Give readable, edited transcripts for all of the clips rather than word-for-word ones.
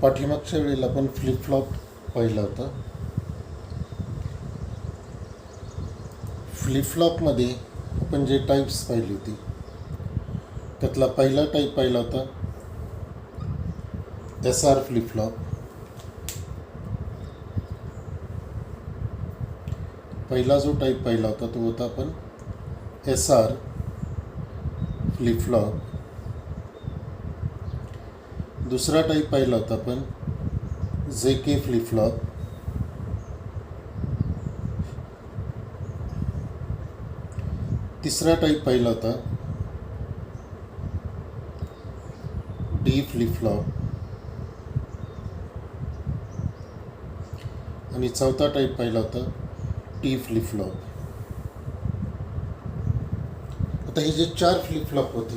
पाठीमागच्या वेळेला आपण फ्लिप फ्लॉप पाहिला होता. फ्लिप फ्लॉपमध्ये आपण जे टाईप्स पाहिली होती त्यातला पहिला टाईप पाहिला होता SR फ्लिप फ्लॉप. पहिला जो टाईप पाहिला होता तो होता आपण SR फ्लिप फ्लॉप. दुसरा टाईप पाहिला होता आपण JK फ्लिप फ्लॉप. तिसरा टाईप पाहिला होता D फ्लिप फ्लॉप. आणि चौथा टाईप पाहिला होता T फ्लिप फ्लॉप. आता हे जे 4 फ्लिप फ्लॉप होते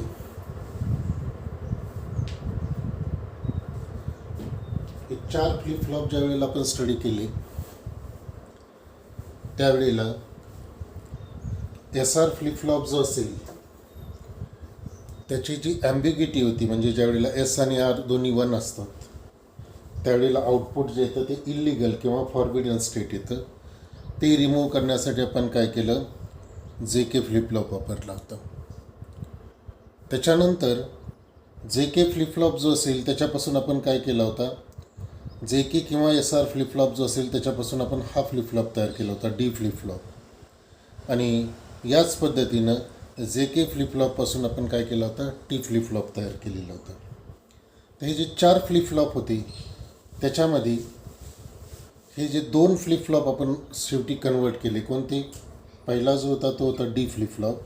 हे 4 फ्लिप फ्लॉप ज्या वेळेला आपण स्टडी केले त्यावेळेला SR फ्लिप फ्लॉप जो असेल त्याची जी ॲम्बिग्युटी होती, म्हणजे ज्या वेळेला S आणि R दोन्ही 1 असतात त्यावेळेला आउटपुट जे येतं ते इल्लिगल किंवा फॉरबिडन स्टेट येतं. ते रिमूव्ह करण्यासाठी आपण काय केलं, JK फ्लिप फ्लॉप वापरला होता. त्याच्यानंतर JK फ्लिप फ्लॉप जो असेल त्याच्यापासून आपण काय केला होता, JK किंवा SR फ्लिप फ्लॉप जो असेल त्याच्यापासून आपण हा फ्लिप फ्लॉप तयार केला होता D फ्लिप फ्लॉप. आणि याच पद्धतीनं JK फ्लिप फ्लॉपपासून आपण काय केलं होतं, T फ्लिप फ्लॉप तयार केलेलं होतं. तर हे जे 4 फ्लिप फ्लॉप होते त्याच्यामध्ये हे जे 2 फ्लिप फ्लॉप आपण शेवटी कन्वर्ट केले. कोणते? पहिला जो होता तो होता D फ्लिप फ्लॉप.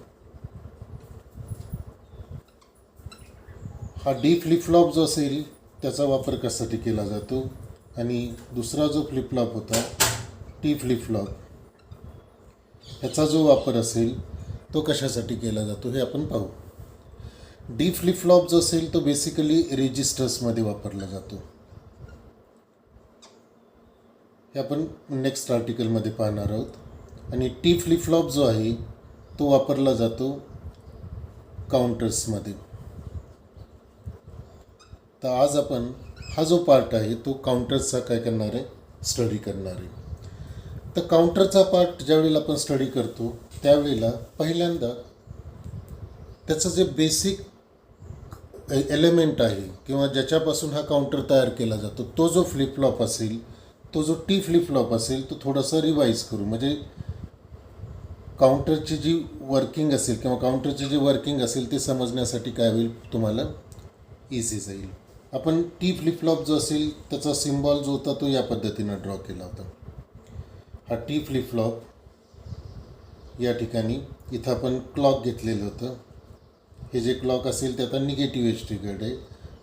हा D फ्लिप फ्लॉप जो असेल त्याचा वापर कशासाठी केला जातो, आणि दुसरा जो फ्लिप फ्लॉप होता T फ्लिप फ्लॉप ह्याचा जो वापर असेल तो कशासाठी केला जातो हे आपण पाहू. D फ्लिप फ्लॉप जो असेल तो बेसिकली रेजिस्टर्समध्ये वापरला जातो. हे आपण नेक्स्ट आर्टिकलमध्ये पाहणार आहोत. आणि T फ्लिप फ्लॉप जो आहे तो वापरला जातो काउंटर्समध्ये. तर आज आपण हा जो पार्ट आहे तो काउंटर्सचा काय करणार आहे, स्टडी करणार आहे. तर काउंटरचा पार्ट ज्यावेळेला आपण स्टडी करतो त्यावेळेला पहिल्यांदा त्याचं जे बेसिक एलिमेंट आहे किंवा ज्याच्यापासून हा काउंटर तयार केला जातो तो जो फ्लिप फ्लॉप असेल, तो जो T फ्लिप फ्लॉप असेल तो थोडासा रिवाईज करू. म्हणजे काउंटरची जी वर्किंग असेल किंवा काउंटरची जी वर्किंग असेल ते समजण्यासाठी काय होईल, तुम्हाला इझी जाईल. आपण T फ्लिप फ्लॉप जो असेल त्याचा सिम्बॉल जो होता तो या पद्धतीनं ड्रॉ केला होता. हा T फ्लिप फ्लॉप या ठिकाणी इथं आपण क्लॉक घेतलेलं होतं. हे जे क्लॉक असेल ते आता निगेटिव्ह एज ट्रिगर्ड आहे.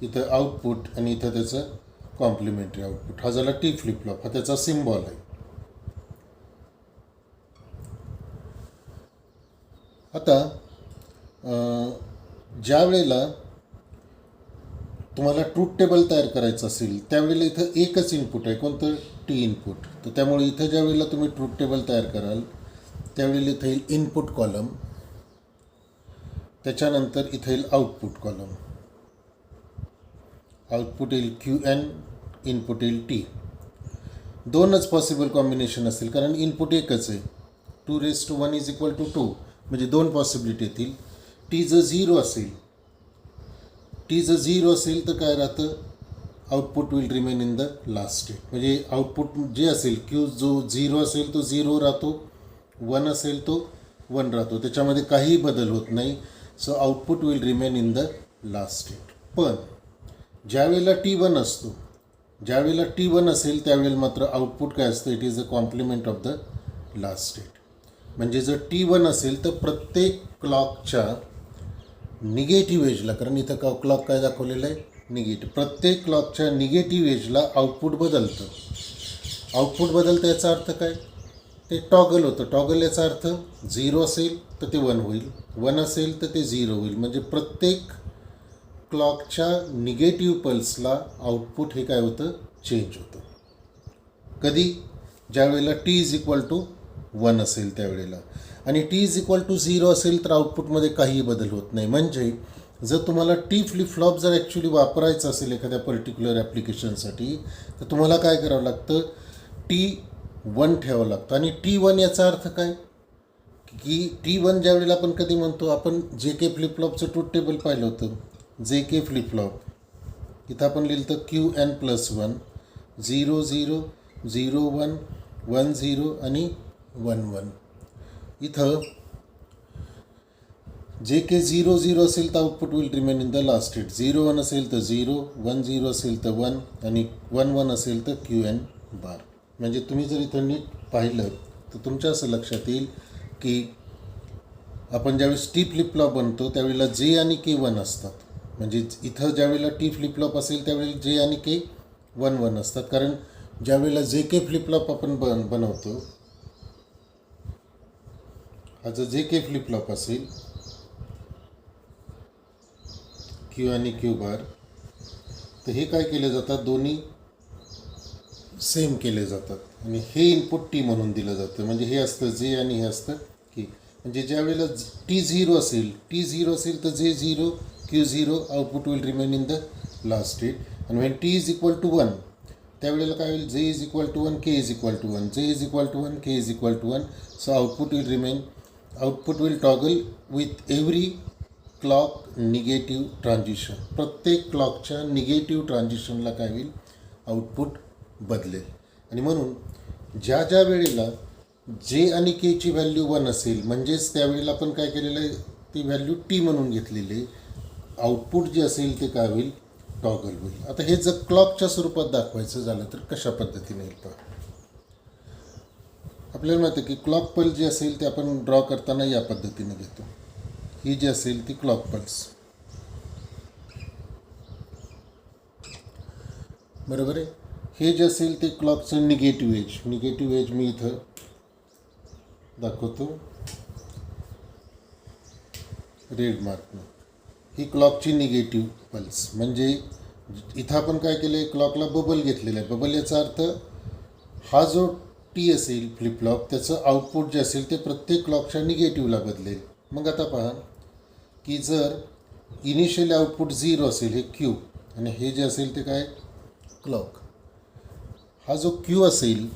इथं आउटपुट आणि इथं त्याचं कॉम्प्लिमेंटरी आउटपुट. हा झाला T फ्लिप फ्लॉप, हा त्याचा सिम्बॉल आहे. आता ज्या वेळेला तुम्हाला ट्रूथ टेबल तयार करायचं असेल त्यावेळेला इथं एकच इनपुट आहे, कोणतं, T इनपुट. तर त्यामुळे इथं ज्या वेळेला तुम्ही ट्रूथ टेबल तयार कराल त्यावेळेला इथं येईल इनपुट कॉलम, त्याच्यानंतर इथं येईल आउटपुट कॉलम. आउटपुट येईल QN, इनपुट येईल T. 2च पॉसिबल कॉम्बिनेशन असेल कारण इनपुट एकच आहे. 2⁻⁴ = 2 म्हणजे 2 पॉसिबिलिटी येतील. T जर 0 असेल तर काय राहतं, output will remain in the last state. म्हणजे आउटपुट जे असेल Q जो 0 असेल तो 0 राहतो, 1 असेल तो 1 राहतो, त्याच्यामध्ये काहीही बदल होत नाही. So output will remain in the last state. पण ज्यावेळेला T1 असतो, ज्यावेळेला T1 असेल त्यावेळेला मात्र आउटपुट काय असतं, it is a complement of the last state. म्हणजे जर T1 असेल तर प्रत्येक क्लॉकच्या निगेटिव्ह एजला, कारण इथं क्लॉक काय दाखवलेलं आहे, निगेटिव्ह, प्रत्येक क्लॉकच्या निगेटिव्ह एजला आउटपुट बदलतं. आउटपुट बदलतं याचा अर्थ काय, ते टॉगल होतं. टॉगल याचा अर्थ 0 असेल तर ते 1 होईल, 1 असेल तर ते 0 होईल. म्हणजे प्रत्येक क्लॉकच्या निगेटिव्ह पल्सला आउटपुट हे काय होतं, चेंज होतं. कधी, ज्यावेळेला T = 1 असेल त्यावेळेला. आणि T = 0 असेल तर आउटपुटमध्ये काहीही बदल होत नाही. म्हणजे जर तुम्हाला टी फ्लिप फ्लॉप जर ॲक्च्युली वापरायचं असेल एखाद्या पर्टिक्युलर ॲप्लिकेशनसाठी तर तुम्हाला काय करावं लागतं, T1 ठेवावं लागतं. आणि T1 याचा अर्थ काय की T1 ज्यावेळेला आपण कधी म्हणतो, आपण JK फ्लिप फ्लॉपचं ट्रूथ टेबल पाहिलं होतं. JK फ्लिप फ्लॉप इथं आपण लिहिलं QN+1 0 0 0 1 1 0 आणि 1 1. इथं JK 0 0 असेल तर output will remain in the last state. 0 1 असेल तर 0, 1 0 असेल तर 1 आणि 1 1 असेल तर QN बार. म्हणजे तुम्ही जर इथं नीट पाहिलं तर तुमच्या असं लक्षात येईल की आपण ज्यावेळेस टी फ्लिप फ्लॉप बनतो त्यावेळेला J आणि K 1 असतात. म्हणजे इथं ज्यावेळेला टी फ्लिप फ्लॉप असेल त्यावेळेला J आणि K 1 1 असतात. कारण ज्यावेळेला JK फ्लिप फ्लॉप आपण बनवतो, हा जर JK फ्लिप फ्लॉप असेल Q आणि Q बार, तर हे काय केले जातात, दोन्ही सेम केले जातात आणि हे इनपुट T म्हणून दिलं जातं. म्हणजे हे असतं J आणि हे असतं K. म्हणजे ज्यावेळेला T0 असेल तर J0 Q0 output will remain in the last state. आणि when T is equal to 1 त्यावेळेला काय होईल, J is equal to 1 K is equal to 1, J is equal to 1 K is equal to 1. So output will toggle with every clock negative transition. प्रत्येक क्लॉकच्या negative ट्रान्झिशनला काय होईल, output बदलेल. आणि म्हणून ज्या ज्या वेळेला J आणि K ची व्हॅल्यू 1 असेल म्हणजेच त्यावेळेला आपण काय केलेलं आहे, ती व्हॅल्यू T म्हणून घेतलेली आहे. आउटपुट जे असेल ते काय होईल, टॉगल होईल. आता हे जर क्लॉकच्या स्वरूपात दाखवायचं झालं तर कशा पद्धतीने येईल पहा. आपल्याला माहिती आहे की क्लॉक पल्स जे असेल ते आपण ड्रॉ करताना या पद्धतीने घेतो. ही जी असेल ती क्लॉक पल्स, बरोबर आहे. हे जे असेल ते क्लॉकचं निगेटिव्ह एज मी इथं दाखवतो रेड मार्कनं. ही क्लॉकची निगेटिव्ह पल्स. म्हणजे इथं आपण काय केलं आहे, क्लॉकला बबल घेतलेला आहे. बबल याचा अर्थ हा जो T असेल फ्लिप फ्लॉप त्याचं आउटपुट जे असेल ते प्रत्येक क्लॉकच्या निगेटिव्हला बदलेल. मग आता पहा की जर इनिशियल आउटपुट 0 असेल, हे Q, आणि हे जे असेल ते काय, क्लॉक. हा जो Q असेल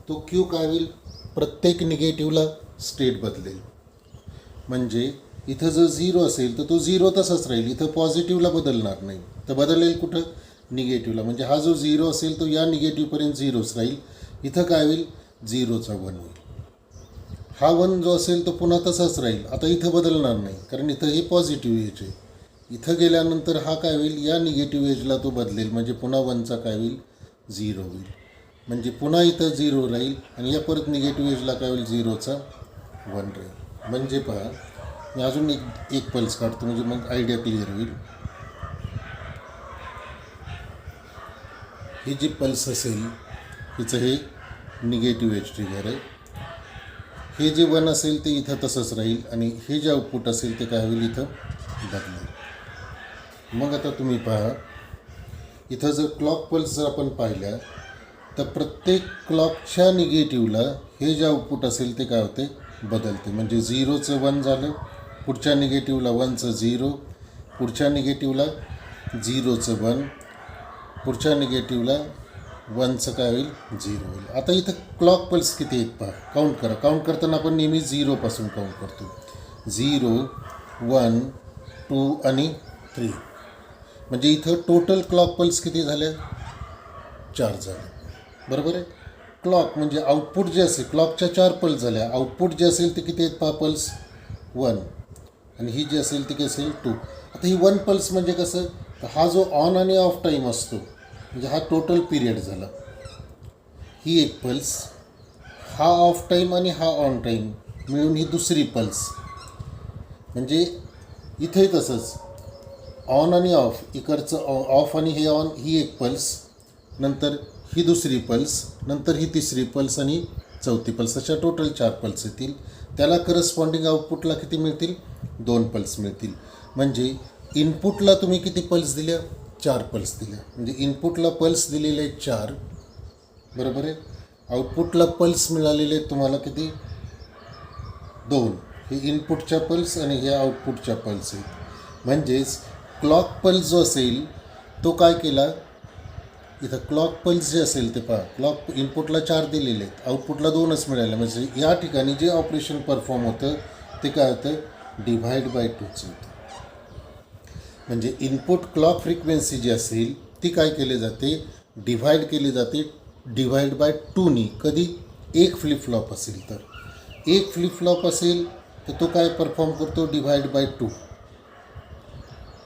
तो Q काय होईल, प्रत्येक निगेटिव्हला स्टेट बदलेल. म्हणजे इथं जर 0 असेल तर तो 0 तसाच राहील, इथं पॉझिटिव्हला बदलणार नाही. तर बदलेल कुठं, निगेटिव्हला. म्हणजे हा जो 0 असेल तो या निगेटिव्हपर्यंत 0च राहील. इथं काय होईल, 0चा 1 होईल. हा 1 जो असेल तो पुन्हा तसाच राहील. आता इथं बदलणार नाही कारण इथं हे पॉझिटिव्ह एज आहे. इथं गेल्यानंतर हा काय होईल, या निगेटिव्ह एजला तो बदलेल. म्हणजे पुन्हा 1चा काय होईल, 0 होईल. म्हणजे पुन्हा इथं 0 राहील आणि या परत निगेटिव्ह एजला काय होईल, 0चा 1 राहील. म्हणजे पहा मी अजून एक पल्स काढतो म्हणजे मग आयडिया क्लिअर होईल. ही जी पल्स असेल हिचं हे निगेटिव्ह एज ट्रिगर आहे. हे जे 1 असेल ते इथं तसंच राहील आणि हे जे आउटपुट असेल ते काय होईल, इथं बदलेल. मग आता तुम्ही पहा इथं जर क्लॉक पल्स जर आपण पाहिल्या तर प्रत्येक क्लॉकच्या निगेटिव्हला हे जे आउटपुट असेल ते काय होते, बदलते. म्हणजे 0चं 1 झालं, पुढच्या निगेटिव्हला 1चं 0, पुढच्या निगेटिव्हला 0चं 1, पुढच्या निगेटिव्हला 1चं काय होईल, 0 होईल. आता इथं क्लॉक पल्स किती आहेत पहा, काउंट करा. काउंट करताना आपण नेहमी 0पासून काउंट करतो. 0 1 2 आणि 3. म्हणजे इथं टोटल क्लॉक पल्स किती झाल्या, 4 झाले, बरोबर आहे. क्लॉक म्हणजे आउटपुट जे असेल, क्लॉकच्या 4 पल्स झाल्या. आउटपुट जे असेल ते किती आहेत पहा, पल्स 1, आणि ही जी असेल ती किती असेल, 2. आता ही 1 पल्स म्हणजे कसं, तर हा जो ऑन आणि ऑफ टाईम असतो म्हणजे हा टोटल पिरियड झाला. ही एक पल्स, हा ऑफ टाईम आणि हा ऑन टाईम मिळून ही दुसरी पल्स. म्हणजे इथेही तसंच ऑन आणि ऑफ, इकडचं ऑफ आणि हे ऑन, ही एक पल्स, नंतर ही दुसरी पल्स, नंतर ही तिसरी पल्स आणि चौथी पल्स. अशा टोटल 4 पल्स येतील. त्याला करस्पॉन्डिंग आउटपुटला किती मिळतील, 2 पल्स मिळतील. म्हणजे इनपुटला तुम्ही किती पल्स दिल्या, 4 पल्स दिल्या. म्हणजे इनपुटला पल्स दिलेले आहेत 4, बरोबर आहे. आउटपुटला पल्स मिळालेले आहेत तुम्हाला किती, 2. हे इनपुटच्या पल्स आणि हे आउटपुटच्या पल्स आहेत. म्हणजेच क्लॉक पल्स जो असेल तो काय केला, इथं क्लॉक पल्स जे असेल ते पहा, क्लॉक इनपुटला 4 दिलेले आहेत, आउटपुटला 2च मिळाले. म्हणजे या ठिकाणी जे ऑपरेशन परफॉर्म होतं ते काय होतं, डिव्हाइड बाय 2चं होतं. म्हणजे इनपुट क्लॉक फ्रिक्वेन्सी जी असेल ती काय केली जाते, डिव्हाइड केली जाते डिव्हाइड बाय 2नी. कधी एक फ्लिप फ्लॉप असेल तर, एक फ्लिप फ्लॉप असेल तर तो काय परफॉर्म करतो, डिव्हाइड बाय 2.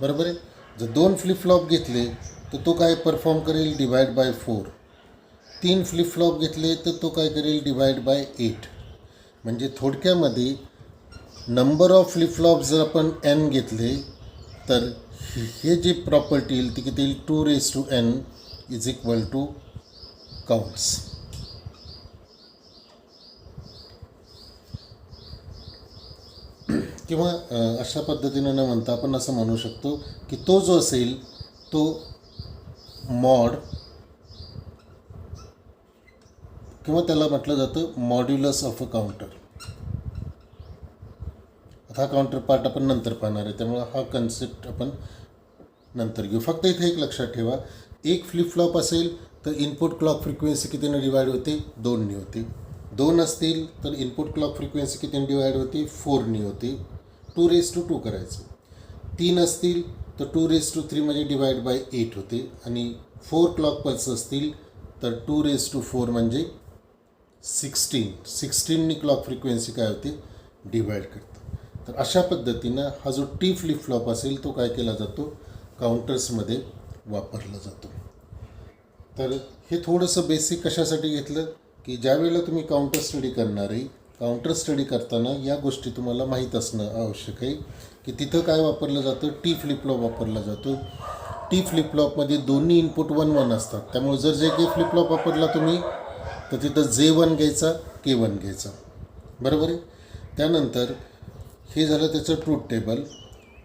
बरोबर आहे. जर 2 फ्लिप फ्लॉप घेतले तर तो काय परफॉर्म करेल, डिव्हाइड बाय 4. 3 फ्लिप फ्लॉप घेतले तर तो काय करेल, डिव्हाइड बाय 8. म्हणजे थोडक्यामध्ये नंबर ऑफ फ्लिप फ्लॉप जर आपण n घेतले तर हे जी प्रॉपर्टी येईल ती किती येईल, 2n is equal to counts. किंवा अशा पद्धतीनं न म्हणता आपण असं म्हणू शकतो की तो जो असेल तो मॉड, किंवा त्याला म्हटलं जातं मॉड्युलस ऑफ अ काउंटर. आता हा काउंटर पार्ट आपण नंतर पाहणार आहे, त्यामुळे हा कन्सेप्ट आपण नंतर घेऊ. फक्त इथे एक लक्षात ठेवा, एक फ्लिप फ्लॉप असेल तर इनपुट क्लॉक फ्रिक्वेन्सी कितीनं डिवाइड होते, 2नी होते. 2 असतील तर इनपुट क्लॉक फ्रिक्वेन्सी कितीनं डिवाइड होते, 4नी होते. 2^2 करायचं. 3 असतील तर 2^3 म्हणजे डिवाइड बाय 8 होते. आणि 4 क्लॉक पल्स असतील तर 2^4 म्हणजे 16नी क्लॉक फ्रिक्वेन्सी काय होते, डिवाइड करते. तर अशा पद्धतीनं हा जो टी फ्लिप फ्लॉप असेल तो काय केला जातो, काउंटर्समध्ये वापरला जातो. तर हे थोडंसं बेसिक कशासाठी घेतलं की ज्यावेळेला तुम्ही काउंटर स्टडी करणार आहे, काउंटर स्टडी करताना या गोष्टी तुम्हाला माहीत असणं आवश्यक आहे की तिथं काय वापरलं जातं, टी फ्लिप फ्लॉप वापरला जातो. टी फ्लिप फ्लॉपमध्ये दोन्ही इनपुट 1-1 असतात. त्यामुळे जर जे के फ्लिप फ्लॉप वापरला तुम्ही तर तिथं J1 घ्यायचा, K1 घ्यायचा. बरोबर आहे. त्यानंतर हे झालं त्याचं ट्रूथ टेबल.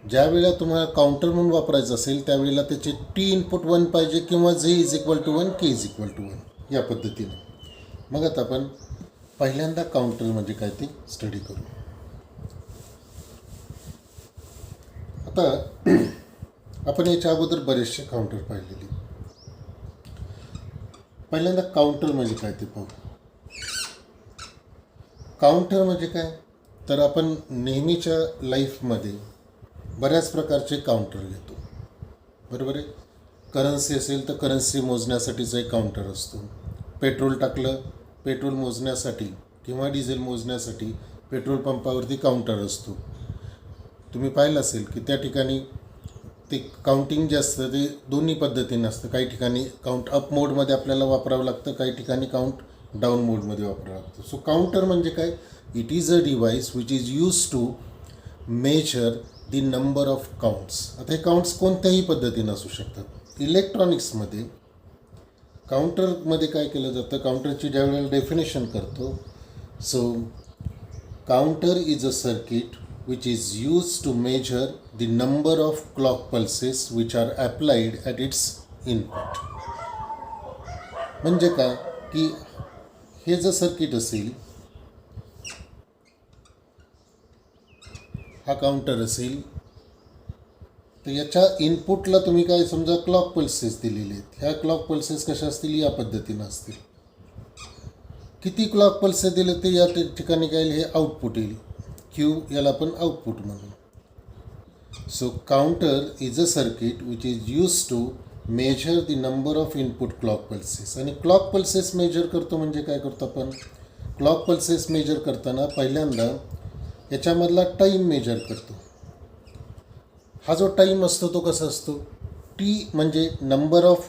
ज्या वेळेला तुम्हाला काउंटर म्हणून वापरायचं असेल त्यावेळेला त्याचे टी इनपुट 1 पाहिजे किंवा J is equal to 1, K is equal to 1 या पद्धतीनं. मग आता आपण पहिल्यांदा काउंटर म्हणजे काय ते स्टडी करू. आता आपण याच्या अगोदर बरेचसे काउंटर पाहिलेले. पहिल्यांदा काउंटर म्हणजे काय ते पाहू. काउंटर म्हणजे काय, तर आपण नेहमीच्या लाईफमध्ये बऱ्याच प्रकारचे काउंटर घेतो. बरोबर आहे. करन्सी असेल तर करन्सी मोजण्यासाठीचा एक काउंटर असतो. पेट्रोल टाकलं, पेट्रोल मोजण्यासाठी किंवा डिझेल मोजण्यासाठी पेट्रोल पंपावरती काउंटर असतो. तुम्ही पाहिलं असेल की त्या ठिकाणी ते काउंटिंग जे असतं ते दोन्ही पद्धतीने असतं. काही ठिकाणी काउंट अप मोडमध्ये आपल्याला वापरावं लागतं, काही ठिकाणी काउंट डाऊन मोडमध्ये वापरावं लागतं. सो काउंटर म्हणजे काय, it is a device which is use to measure the number of counts. आता हे काउंट्स कोणत्याही पद्धतीनं असू शकतात. इलेक्ट्रॉनिक्समध्ये काउंटरमध्ये काय केलं जातं, काउंटरची ज्यावेळेला डेफिनेशन करतो, so counter is a circuit which is used to measure the number of clock pulses which are applied at its input. म्हणजे काय की हे जर सर्किट असेल, हा काउंटर असेल, तर याच्या इनपुटला तुम्ही काय समजा क्लॉक पल्सेस दिलेले आहेत. ह्या क्लॉक पल्सेस कशा असतील, या पद्धतीनं असतील. किती क्लॉक पल्सेस दिले ते या ठिकाणी काय हे आउटपुट येईल, Q, याला आपण आउटपुट म्हणू. So counter is a circuit which is use to measure the number of input clock pulses. आणि क्लॉक पल्सेस मेजर करतो म्हणजे काय करतो आपण, क्लॉक पल्सेस मेजर करताना पहिल्यांदा याच्यामधला टाईम मेजर करतो. हा जो टाईम असतो तो कसा असतो, टी म्हणजे नंबर ऑफ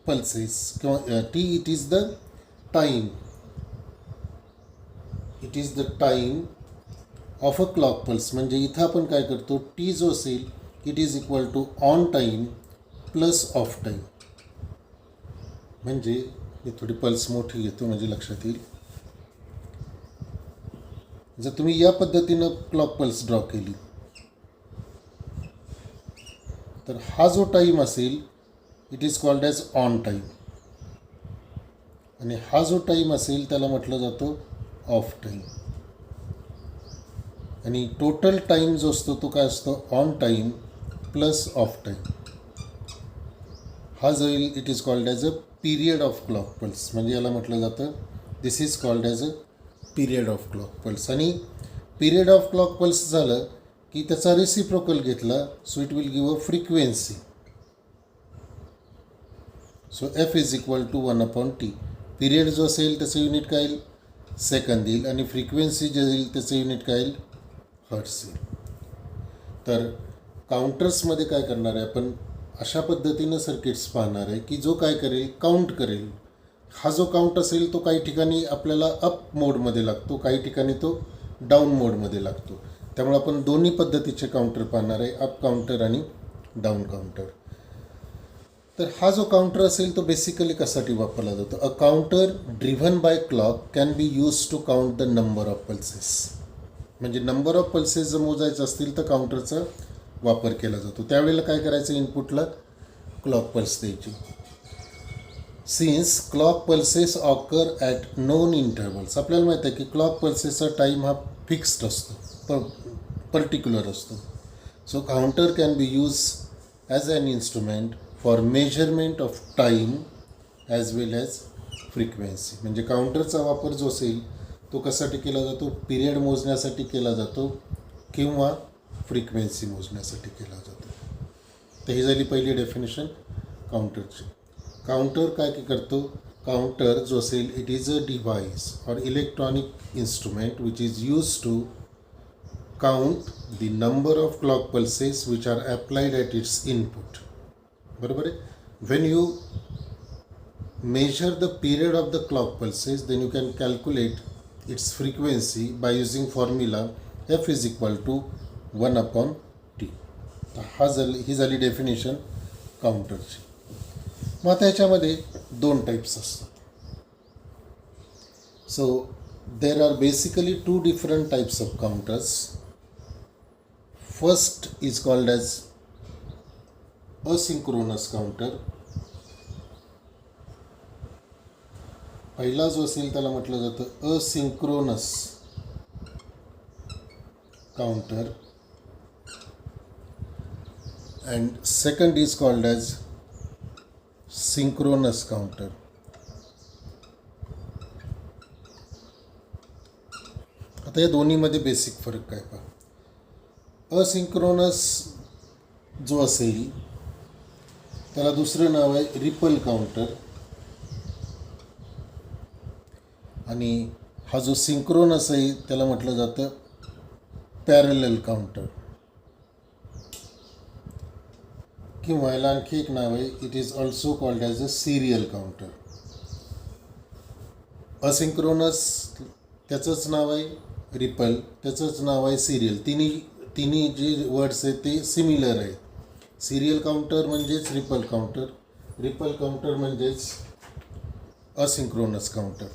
पल्सेस किंवा T it is the time, it is the time of a clock pulse. म्हणजे इथं आपण काय करतो, टी जो असेल it is equal to on time plus off time. म्हणजे मी थोडी पल्स मोठी घेतो म्हणजे लक्षात येईल. जर तुम्ही या पद्धतीनं क्लॉक पल्स ड्रॉ केली तर हा जो टाईम असेल it is called as on time, आणि हा जो टाईम असेल त्याला म्हटलं जातो ऑफ टाईम. आणि टोटल टाईम जो असतो तो काय असतो, on time plus off time. हा जो येईल it is called as a period of clock pulse. म्हणजे याला म्हटलं जातं this is called as a period of clock pulse. आणि पिरियड ऑफ क्लॉक पल्स झालं की त्याचा रेसिप्रोकल घेतला, so it will give a frequency. So F is equal to 1/t. Period जो असेल त्याचं युनिट काय येईल, सेकंद येईल. आणि फ्रिक्वेन्सी जे येईल त्याचं युनिट काय येईल, हर्ट्स येईल. तर काउंटर्समध्ये काय करणार आहे आपण, अशा पद्धतीनं सर्किट्स पाहणार आहे की जो काय करेल, काउंट करेल. हा जो काउंट असेल तो काही ठिकाणी आपल्याला अप मोडमध्ये लागतो, काही ठिकाणी तो डाऊन मोडमध्ये लागतो. त्यामुळे आपण दोन्ही पद्धतीचे काउंटर पाहणार आहे, अप काउंटर आणि डाऊन काउंटर. तर हा जो काउंटर असेल तो बेसिकली कशासाठी वापरला जातो, a counter driven by clock can be use to count the number of pulses. म्हणजे नंबर ऑफ पल्सेस जर मोजायचे असतील तर काउंटरचा वापर केला जातो. त्यावेळेला काय करायचं, इनपुटला क्लॉक पल्स द्यायची. Since clock pulses occur at known intervals. आपल्याला माहीत आहे की क्लॉक पल्सेसचा टाईम हा फिक्स्ड असतो, पर्टिक्युलर असतो. So counter can be use as an instrument for measurement of time as well as frequency. म्हणजे काउंटरचा वापर जो असेल तो कशासाठी केला जातो, पिरियड मोजण्यासाठी केला जातो किंवा फ्रिक्वेन्सी मोजण्यासाठी केला जातो. तर ही झाली पहिली डेफिनेशन काउंटरची. काउंटर काय करतो, काउंटर जो असेल it is a device or electronic instrument which is use to count the number of clock pulses which are applied at its input. बरोबर आहे. When you measure the period of the clock pulses, then you can calculate its frequency by using formula f is equal to 1/t. ही झाली definition काउंटरची. मग आता ह्याच्यामध्ये दोन types असतात. So there are basically 2 different types of counters. First is called as asynchronous counter. पहिला जो असेल त्याला म्हटलं जातं asynchronous counter and second is called as synchronous counter. आता या दोन्हीमध्ये बेसिक फरक काय पहा. असिंक्रोनस जो असेल त्याला दुसरं नाव आहे रिपल काउंटर. आणि हा जो सिंक्रोनस आहे त्याला म्हटलं जातं पॅरलल काउंटर, किंवा याला आणखी एक नाव आहे, it is also called as a serial counter. Asynchronous त्याचंच नाव आहे, रिपल त्याचंच नाव आहे, सिरियल. तिन्ही जे वर्ड्स आहेत ते सिमिलर आहेत. सिरियल काउंटर म्हणजेच रिपल काउंटर, रिपल काउंटर म्हणजेच असिंक्रोनस काउंटर.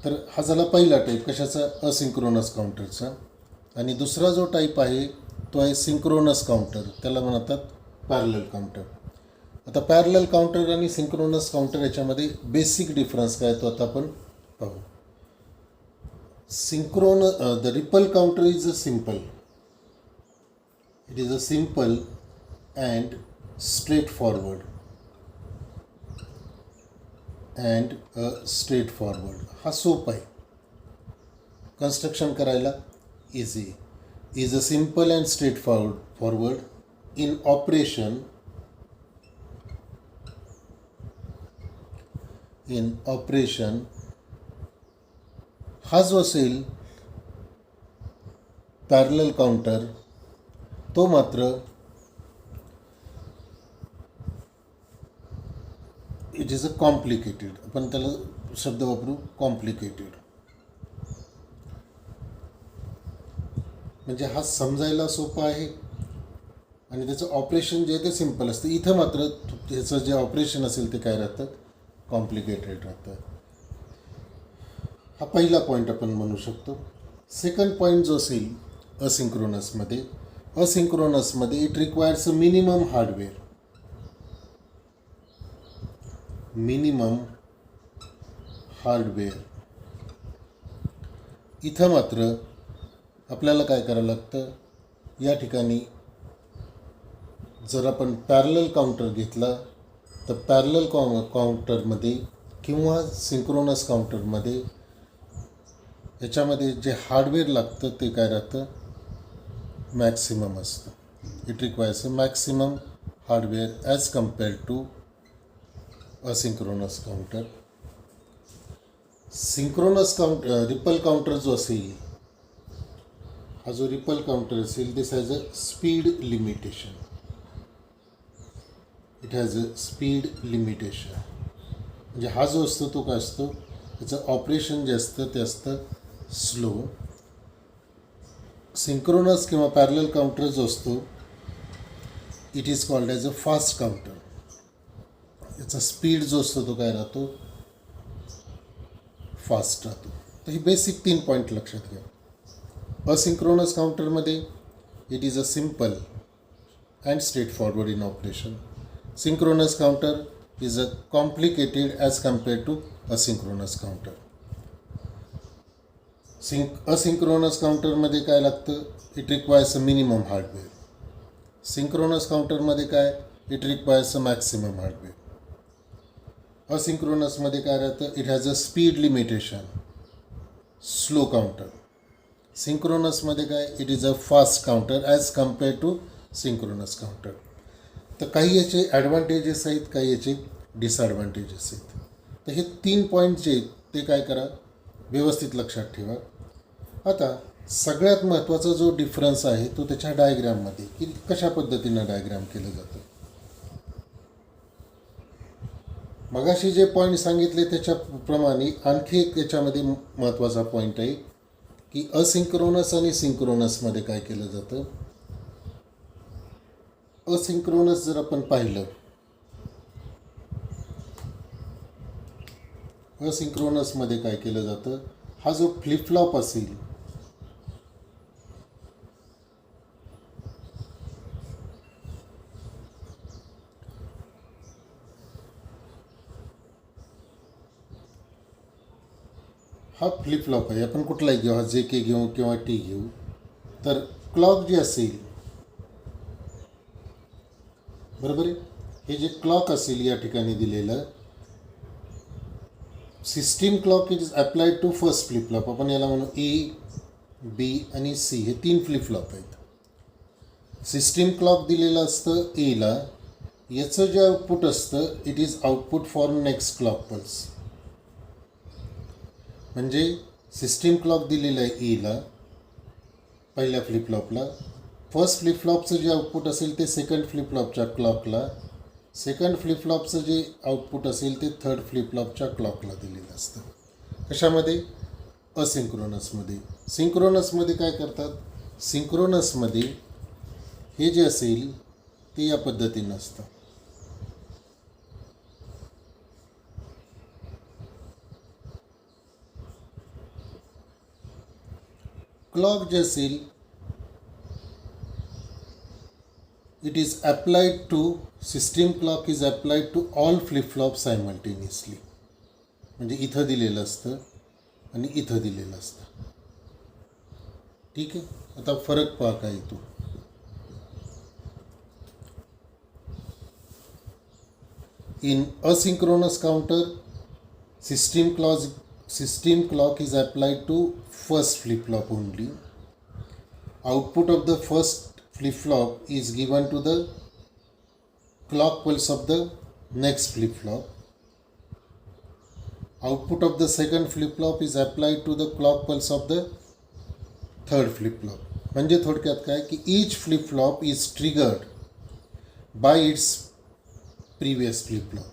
तर हा झाला पहिला टाईप कशाचा, असिंक्रोनस काउंटरचा. आणि दुसरा जो टाईप आहे तो आहे सिंक्रोनस काउंटर, त्याला म्हणतात पॅरलल काउंटर. आता पॅरलल काउंटर आणि सिंक्रोनस काउंटर याच्यामध्ये बेसिक डिफरन्स काय तो आता आपण पाहू. The ripple counter is a simple, it is a simple and straight forward हा सोपा आहे, कन्स्ट्रक्शन करायला easy. Is a simple and straight forward in operation. हा जो असेल पॅरलल काउंटर तो मात्र इट इज अ कॉम्प्लिकेटेड, आपण त्याला शब्द वापरू कॉम्प्लिकेटेड. म्हणजे हा समजायला सोपा आहे आणि त्याचं ऑपरेशन जे आहे ते सिम्पल असतं. इथं मात्र त्याचं जे ऑपरेशन असेल ते काय राहतं, कॉम्प्लिकेटेड राहतं. हा पहिला पॉईंट आपण म्हणू शकतो. सेकंड पॉईंट जो असेल असिंक्रोनसमध्ये it requires a minimum hardware. इथं मात्र आपल्याला काय करावं लागतं, या ठिकाणी जर आपण पॅरलल काउंटर घेतला तर पॅरलल काउंटरमध्ये किंवा सिंक्रोनस काउंटरमध्ये याच्यामध्ये जे हार्डवेअर लागतं ते काय राहतं, मॅक्सिमम असतं. It requires a maximum hardware as compared to asynchronous counter. Synchronous ripple counter जो असेल, हा जो रिपल काउंटर असेल this has a speed limitation. It has a speed limitation. म्हणजे हा जो असतो तो काय असतो, त्याचं ऑपरेशन जे असतं ते असतं स्लो. सिंक्रोनस किंवा पॅरलल काउंटर जो असतो it is called as a fast counter. याचा स्पीड जो असतो तो काय राहतो, फास्ट राहतो. तर ही बेसिक 3 पॉईंट लक्षात घ्या. असिंक्रोनस काउंटरमध्ये it is a simple and straight forward in operation. Synchronous counter is a complicated as compared to asynchronous counter. Asynchronous काउंटरमध्ये काय लागतं, it requires a minimum hardware. Synchronous काउंटरमध्ये काय, it requires a maximum hardware. असिंक्रोनसमध्ये काय राहतं, it has a speed limitation, slow counter. सिंक्रोनसमध्ये काय, it is a fast counter as compare to synchronous counter. तर काही याचे ॲडव्हान्टेजेस आहेत, काही याचे डिसॲडव्हान्टेजेस आहेत. तर हे 3 पॉईंट जे आहेत ते काय करा, व्यवस्थित लक्षात ठेवा. आता सगळ्यात महत्त्वाचा जो डिफरन्स आहे तो त्याच्या डायग्रॅममध्ये, की कशा पद्धतीनं डायग्रॅम केलं जातं. मगाशी जे पॉईंट सांगितले त्याच्याप्रमाणे आणखी एक याच्यामध्ये महत्त्वाचा पॉईंट आहे की असिंक्रोनस आणि सिंक्रोनसमध्ये काय केलं जातं. असिंक्रोनस जर आपण पाहिलं, असिंक्रोनसमध्ये काय केलं जातं, हा जो फ्लिपफ्लॉप असेल हा फ्लिपफ्लॉप आहे, आपण कुठलाही घेऊ, हा जे के घेऊ किंवा टी घेऊ. तर क्लॉक जे असेल, बरोबर आहे, हे जे क्लॉक असेल या ठिकाणी दिलेलं system clock is applied to first flip flop. आपण याला म्हणू ए, बी आणि सी, हे 3 फ्लिपफ्लॉप आहेत. सिस्टीम क्लॉक दिलेलं असतं एला, याचं जे आउटपुट असतं it is output for next clock pulse. म्हणजे सिस्टीम क्लॉक दिलेलं आहे एला, पहिल्या फ्लिपफ्लॉपला. फर्स्ट फ्लिपफ्लॉपचं जे आउटपुट असेल ते सेकंड फ्लिपफ्लॉपच्या क्लॉकला, सेकंड फ्लिपफ्लॉपचं जे आउटपुट असेल ते थर्ड फ्लिपफ्लॉपच्या क्लॉकला दिलेलं असतं. कशामध्ये, असिंक्रोनसमध्ये. सिंक्रोनसमध्ये काय करतात, सिंक्रोनसमध्ये हे जे असेल ते या पद्धतीनं असतं. क्लॉक जे असेल it is applied to, system clock is applied to all flip flop simultaneously. म्हणजे इथं दिलेलं असतं आणि इथं दिलेलं असतं. ठीक आहे, आता फरक पहा काय येतो. In asynchronous counter, system clock is applied to first flip flop only. Output of the first flip flop is given to the clock pulse of the next flip flop. Output of the second flip flop is applied to the clock pulse of the third flip flop. म्हणजे थोडक्यात काय की each flip flop is triggered by its previous flip-flop.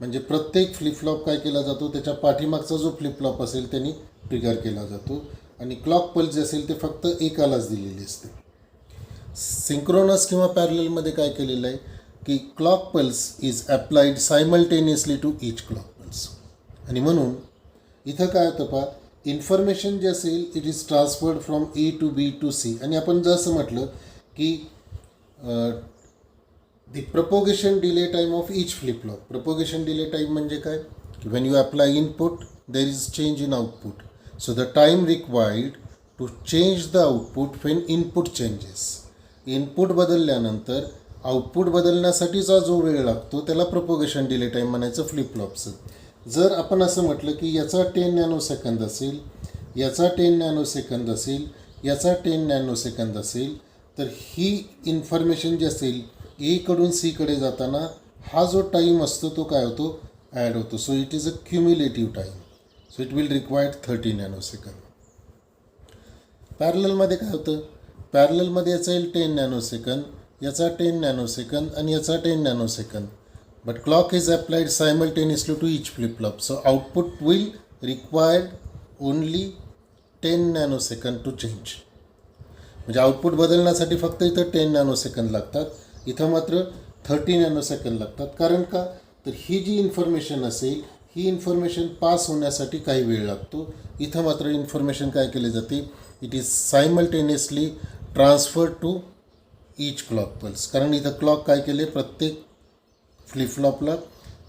म्हणजे प्रत्येक flip-flop काय केला जातो, त्याच्या पाठीमागचा जो फ्लिपफ्लॉप असेल त्यांनी ट्रिगर केला जातो आणि क्लॉक पल्स जे असेल ते फक्त एकालाच दिलेली असते. सिंक्रोनस किंवा पॅरललमध्ये काय केलेलं आहे की clock pulse is applied simultaneously to each clock pulse. आणि म्हणून इथं काय होतं पहा, इन्फॉर्मेशन जे असेल it is transferred from A to B to C. आणि आपण जसं म्हटलं की the propagation delay time of each flip-flop. Propagation delay time म्हणजे काय, when you apply input there is change in output, so the time required to change the output when input changes. Input बदलल्यानंतर output बदलण्यासाठीचा जो वेळ लागतो त्याला propagation delay time म्हणायचं flip फ्लॉपचं. जर आपण असं म्हटलं की याचा 10 नॅनो सेकंद असेल, याचा 10 नॅनो सेकंद असेल, याचा 10 नॅनो सेकंद असेल, तर ही इन्फॉर्मेशन जी असेल एकडून सीकडे जाताना हा जो टाईम असतो तो काय होतो, ॲड होतो. So it is a cumulative time. So it will required 30 nano सेकंद. पॅरललमध्ये काय होतं, पॅरललमध्ये याचा येईल 10 नॅनो सेकंद, याचा 10 नॅनो सेकंद आणि याचा 10 nano second. But clock is applied simultaneously to each flip flop. So output will required only 10 nano second to change. म्हणजे आउटपुट बदलण्यासाठी फक्त इथं 10 नॅनो सेकंद लागतात, इथं मात्र 30 नॅनो सेकंद लागतात. कारण का, तर ही जी इन्फॉर्मेशन असेल ही इन्फॉर्मेशन पास होण्यासाठी काही वेळ लागतो. इथं मात्र इन्फॉर्मेशन काय केली जाते, it is simultaneously transfer to each clock pulse. कारण इथं क्लॉक काय केले, प्रत्येक फ्लिप फ्लॉपला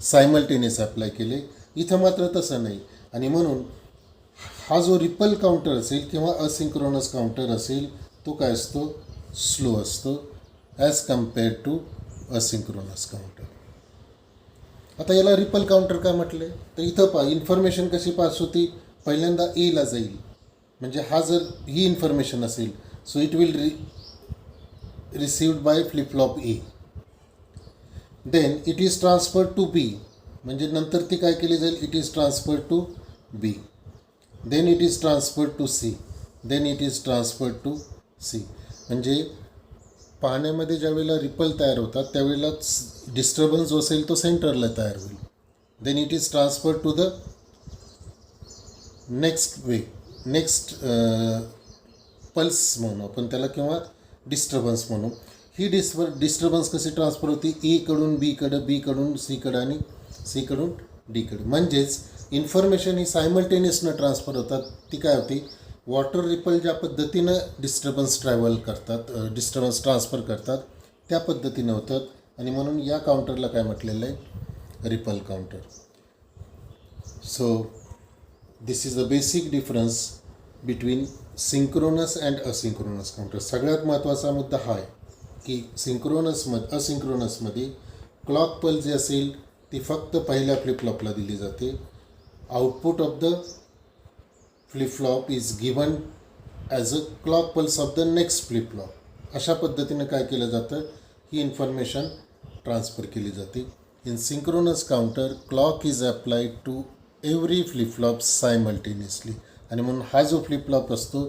सायमल्टेनियस अप्लाय केले. इथं मात्र तसं नाही. आणि म्हणून हा जो रिपल काउंटर असेल किंवा असिंक्रोनस काउंटर असेल तो काय असतो, स्लो असतो as compare to asynchronous counter. आता याला रिपल काउंटर काय म्हटले, तर इथं पहा इन्फॉर्मेशन कशी पास होती, पहिल्यांदा एला जाईल. म्हणजे हा जर ही इन्फॉर्मेशन असेल so it will received by flip flop A. Then it is transfer to B. म्हणजे नंतर ती काय केली जाईल, it is transfer to B. Then it is transfer to C. Then it is transfer to C. म्हणजे पाण्यामध्ये ज्यावेळेला ripple तयार होतात त्यावेळेला डिस्टर्बन्स जो असेल तो सेंटरला तयार होईल. Then it is transfer to the next pulse म्हणू आपण त्याला किंवा डिस्टर्बन्स म्हणू. ही डिस्टर्बन्स कशी ट्रान्सफर होती, ईकडून बीकडं, बीकडून सीकडं आणि सीकडून डीकडं. म्हणजेच इन्फॉर्मेशन ही सायमल्टेनियसनं ट्रान्सफर होतात. ती काय होती, वॉटर रिपल ज्या पद्धतीनं डिस्टर्बन्स डिस्टर्बन्स ट्रान्सफर करतात त्या पद्धतीनं होतात. आणि म्हणून या काउंटरला काय म्हटलेलं आहे, ripple counter. So this is the basic difference between synchronous and asynchronous counter. सगळ्यात महत्त्वाचा मुद्दा हा आहे की असिंक्रोनसमध्ये क्लॉक पल्स जी असेल ती फक्त पहिल्या फ्लिप फ्लॉपला दिली जाते. Output of the flip flop is given as a clock pulse of the next flip flop. अशा पद्धतीनं काय केलं जातं, ही इन्फॉर्मेशन ट्रान्सफर केली जाते. In synchronous counter clock is applied to every flip flop simultaneously. आणि म्हणून हा जो फ्लिप फ्लॉप असतो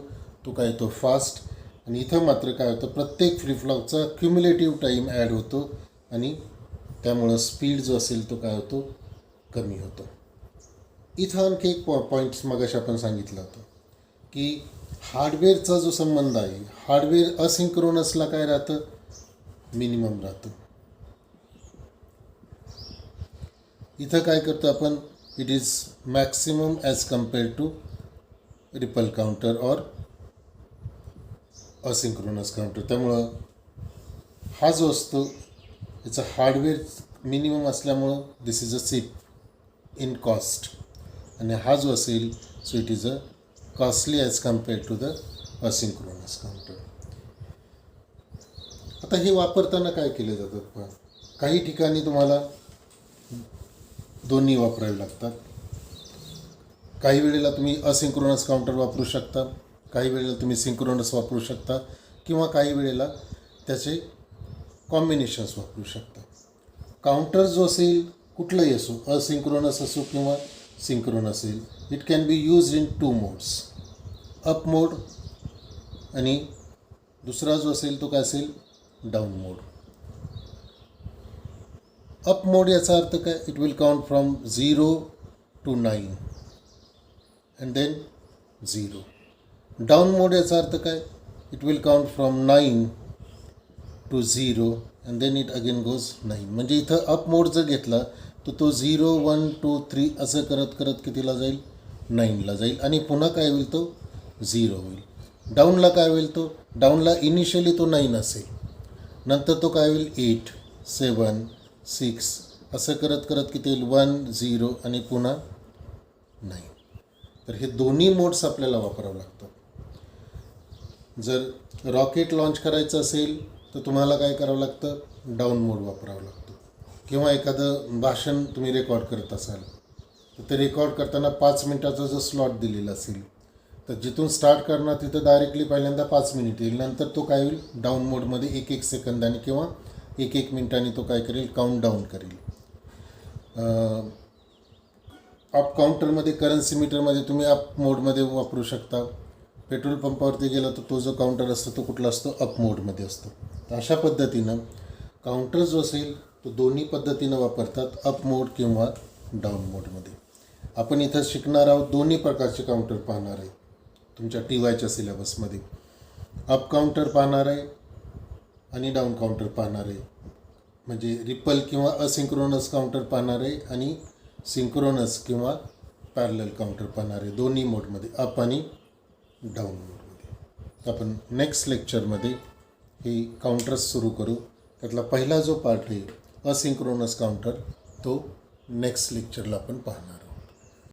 तो काय होतो, फास्ट. आणि इथं मात्र काय होतं, प्रत्येक फ्लिप फ्लॉपचा क्युम्युलेटिव्ह टाईम ॲड होतो आणि त्यामुळं स्पीड जो असेल तो काय होतो, कमी होतो. इथं आणखी एक पॉईंट्स मगाशी आपण सांगितलं होतं की हार्डवेअरचा जो संबंध आहे, हार्डवेअर असिंक्रोनसला काय राहतं, मिनिमम राहतं. इथं काय करतो आपण, it is maximum as compare to ripple counter और असिंक्रोनस काउंटर. त्यामुळं हा जो असतो याचा हार्डवेअर मिनिमम असल्यामुळं this is a cheap in cost. आणि हा जो असेल so it is a costly as compare to the asynchronous counter. आता हे वापरताना काय केले जातात पहा, काही ठिकाणी तुम्हाला दोन्ही वापरावे लागतात. काही वेळेला तुम्ही असिंक्रोनस काउंटर वापरू शकता, काही वेळेला तुम्ही सिंक्रोनस वापरू शकता किंवा काही वेळेला त्याचे कॉम्बिनेशन्स वापरू शकता. काउंटर जो असेल कुठलंही असो, असिंक्रोनस असो किंवा सिंक्रोनस असेल, it can be use in 2 modes, up mode आणि दुसरा जो असेल तो काय असेल, डाऊन मोड. अप मोड याचा अर्थ काय, it will count from 0 to 9 and then 0. Down mode याचा अर्थ काय, it will count from 9 to 0 and then it again goes 9. म्हणजे इथं अप मोड जर घेतला तर तो 0, 1, 2, 3 असं करत करत कितीला जाईल, 9ला जाईल आणि पुन्हा काय होईल, तो 0 होईल. डाऊनला काय होईल, तो डाऊनला इनिशियली तो 9 असेल, नंतर तो काय होईल 8, 7, 6 असं करत करत किती येईल, 1, 0 आणि पुन्हा 9. तर हे दोन्ही मोड्स आपल्याला वापरावं लागतात. जर रॉकेट लॉन्च करायचं असेल तर तुम्हाला काय करावं लागतं, डाऊन मोड वापरावं लागतो. किंवा एखादं भाषण तुम्ही रेकॉर्ड करत असाल तर ते रेकॉर्ड करताना 5 मिनिटाचा जो स्लॉट दिलेला असेल तर जिथून स्टार्ट करणार तिथं डायरेक्टली पहिल्यांदा 5 मिनिट येईल, नंतर तो काय होईल, डाऊन मोडमध्ये 1-1 सेकंदाने किंवा 1-1 मिनिटांनी तो काय करेल, काउंट डाऊन करेल. अप काउंटरमध्ये, करन्सी मीटरमध्ये तुम्ही अप मोडमध्ये वापरू शकता. पेट्रोल पंपावरती गेला तर तो जो काउंटर असतो तो कुठला असतो, अप मोडमध्ये असतो. तर अशा पद्धतीनं काउंटर जो असेल तो दोन्ही पद्धतीनं वापरतात, अप मोड किंवा डाऊन मोडमध्ये. आपण इथं शिकणार आहोत दोन्ही प्रकारचे काउंटर पाहणार आहे तुमच्या TYच्या सिलेबसमध्ये. अप काउंटर पाहणार आहे आणि डाऊन काउंटर पाहणार आहे. म्हणजे रिपल किंवा असिंक्रोनस काउंटर पाहणार आहे आणि सिंक्रोनस किंवा पॅरलल काउंटर पाहणार आहे, दोन्ही मोडमध्ये, अप आणि डाऊन मोडमध्ये. आपण नेक्स्ट लेक्चरमध्ये हे काउंटर्स सुरू करू. त्यातला पहिला जो पार्ट आहे असिंक्रोनस काउंटर तो नेक्स्ट लेक्चरला आपण पाहणार.